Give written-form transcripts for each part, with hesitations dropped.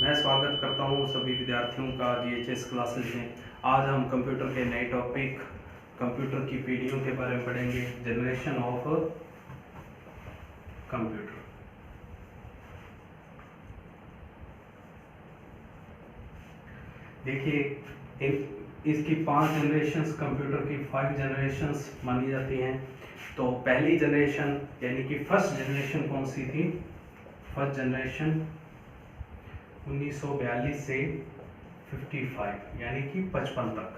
मैं स्वागत करता हूं सभी विद्यार्थियों का जीएचएस क्लासेस में। आज हम कंप्यूटर के नए टॉपिक कंप्यूटर की पीढ़ियों के बारे में पढ़ेंगे। Generation of computer. देखिए, इसकी 5 जनरेशन्स, कंप्यूटर की 5 जनरेशन्स मानी जाती हैं। तो पहली जनरेशन यानी कि फर्स्ट जनरेशन कौन सी थी? फर्स्ट जनरेशन 1942 से 55 यानी कि 55 तक।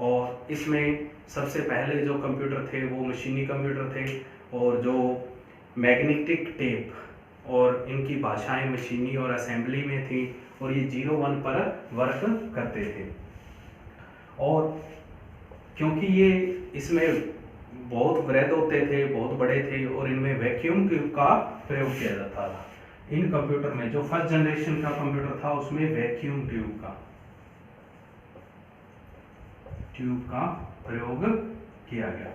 और इसमें सबसे पहले जो कंप्यूटर थे वो मशीनी कंप्यूटर थे, और जो मैग्नेटिक टेप और इनकी भाषाएं मशीनी और असेंबली में थी, और ये 01 पर वर्क करते थे। और क्योंकि ये इसमें बहुत वृहद होते थे, बहुत बड़े थे, और इनमें वैक्यूम ट्यूब का प्रयोग किया जाता था। इन कंप्यूटर में जो फर्स्ट जनरेशन का कंप्यूटर था उसमें वैक्यूम ट्यूब का प्रयोग किया गया।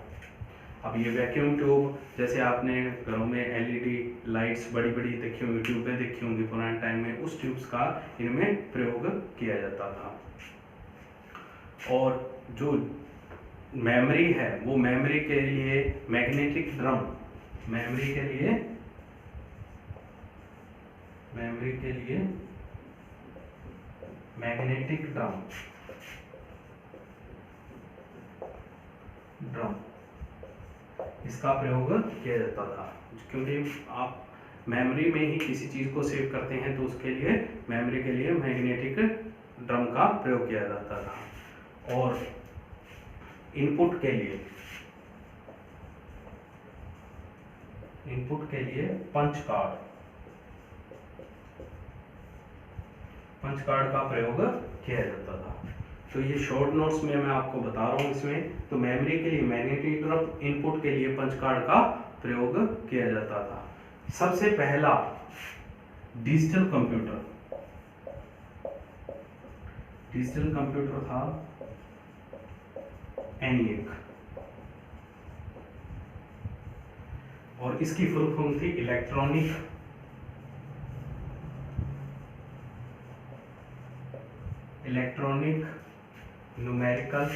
अब ये वैक्यूम ट्यूब, जैसे आपने घरों में एलईडी लाइट्स बड़ी बड़ी देखी होंगी, ट्यूबें देखी होंगी पुराने टाइम में, उस ट्यूब्स का इनमें प्रयोग किया जाता था। और जो मेमोरी है वो मेमोरी के लिए मैग्नेटिक ड्रम, मेमोरी के लिए मैग्नेटिक ड्रम इसका प्रयोग किया जाता था। क्योंकि आप मेमोरी में ही किसी चीज को सेव करते हैं तो उसके लिए मेमोरी के लिए मैग्नेटिक ड्रम का प्रयोग किया जाता था। और इनपुट के लिए पंच कार्ड का प्रयोग किया जाता था। तो ये शॉर्ट नोट्स में मैं आपको बता रहा हूँ। इसमें तो मेमोरी के लिए मैग्नेटिक ड्रम, इनपुट के लिए पंच कार्ड का प्रयोग किया जाता था। सबसे पहला डिजिटल कंप्यूटर था ENIAC, और इसकी फुल फॉर्म थी electronic numerical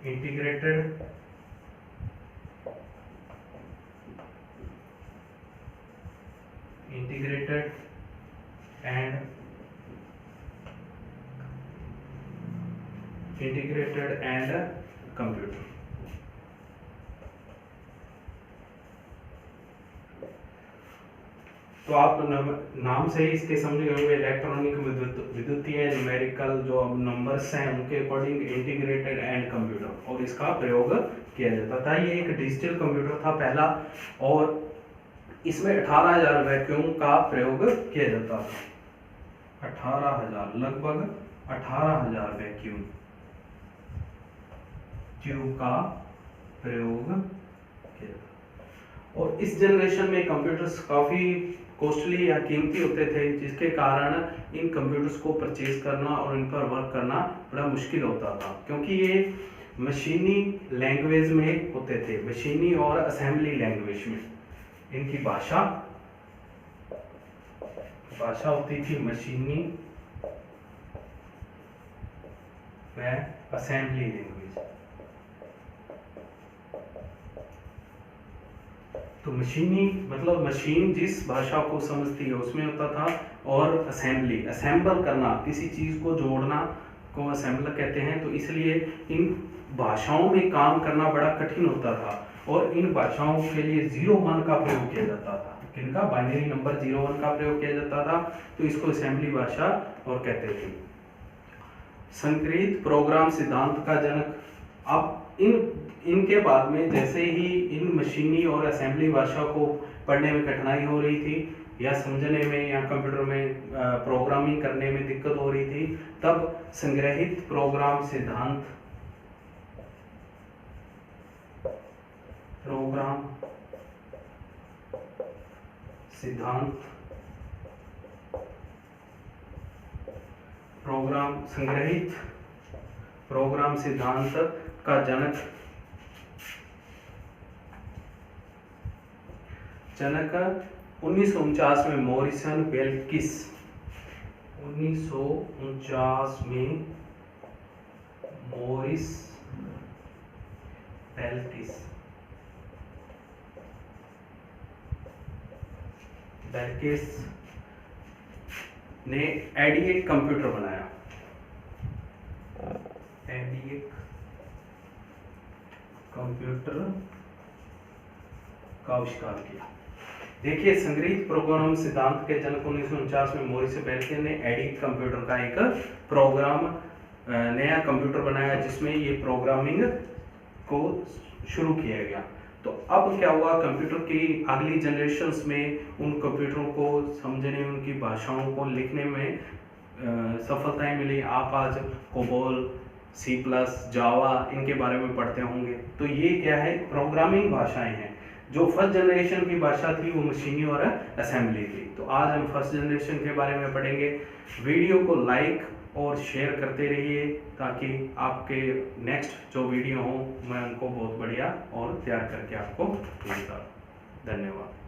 integrated and computer. तो आप नाम से ही इसके समझ गए होंगे, इलेक्ट्रॉनिक विद्युतीय, न्यूमेरिकल जो नंबर्स हैं उनके अकॉर्डिंग, इंटीग्रेटेड एंड कंप्यूटर, और इसका प्रयोग किया जाता था। ये एक डिजिटल कंप्यूटर था पहला, और इसमें 18,000 वैक्यूम का प्रयोग किया जाता था। 18,000, लगभग 18,000 वैक्यूम ट्यूब का प्रयोग किया जाता। और इस जनरेशन में कंप्यूटर्स काफी कॉस्टली या कीमती होते थे, जिसके कारण इन कंप्यूटर्स को परचेज करना और इन पर वर्क करना बड़ा मुश्किल होता था, क्योंकि ये मशीनी लैंग्वेज में होते थे, मशीनी और असेंबली लैंग्वेज में। इनकी भाषा होती थी मशीनी व असेंबली लैंग्वेज। तो मशीनी मतलब मशीन जिस भाषा को समझती है उसमें होता था, और असेंबल करना, किसी चीज को जोड़ना को असेंबलर कहते हैं। तो इसलिए इन भाषाओं में काम करना बड़ा कठिन होता था, और इन भाषाओं के लिए 01 का प्रयोग किया जाता था। किनका? बाइनरी नंबर 01 का प्रयोग किया जाता था। तो इसको असेंबली भाषा और कहते थे। संग्रहित प्रोग्राम सिद्धांत का जनक। अब इनके बाद में जैसे ही इन मशीनी और असेंबली भाषा को पढ़ने में कठिनाई हो रही थी, या समझने में, या कंप्यूटर में प्रोग्रामिंग करने में दिक्कत हो रही थी, तब संग्रहित प्रोग्राम सिद्धांत संग्रहित प्रोग्राम सिद्धांत का जनक जनक 1949 में मॉरिसन बेल्किस, 1949 में मॉरिस बेल्किस ने EDIAC कंप्यूटर बनाया। EDIAC कंप्यूटर का आविष्कार किया। देखिए, संग्रहीत प्रोग्राम सिद्धांत के जनक 1949 में मॉरिस बेल्किस ने EDIAC कंप्यूटर का एक प्रोग्राम नया कंप्यूटर बनाया जिसमें ये प्रोग्रामिंग को शुरू किया गया। तो अब क्या हुआ, कंप्यूटर की अगली जनरेशन्स में उन कंप्यूटरों को समझने, उनकी भाषाओं को लिखने में सफलताएं मिली। आप आज कोबोल, C++, जावा इनके बारे में पढ़ते होंगे। तो ये क्या है, प्रोग्रामिंग भाषाएं हैं। जो फर्स्ट जनरेशन की भाषा थी वो मशीनी और असेंबली थी। तो आज हम फर्स्ट जनरेशन के बारे में पढ़ेंगे। वीडियो को लाइक और शेयर करते रहिए ताकि आपके नेक्स्ट जो वीडियो हो मैं उनको बहुत बढ़िया और तैयार करके आपको भेजता हूँ। धन्यवाद।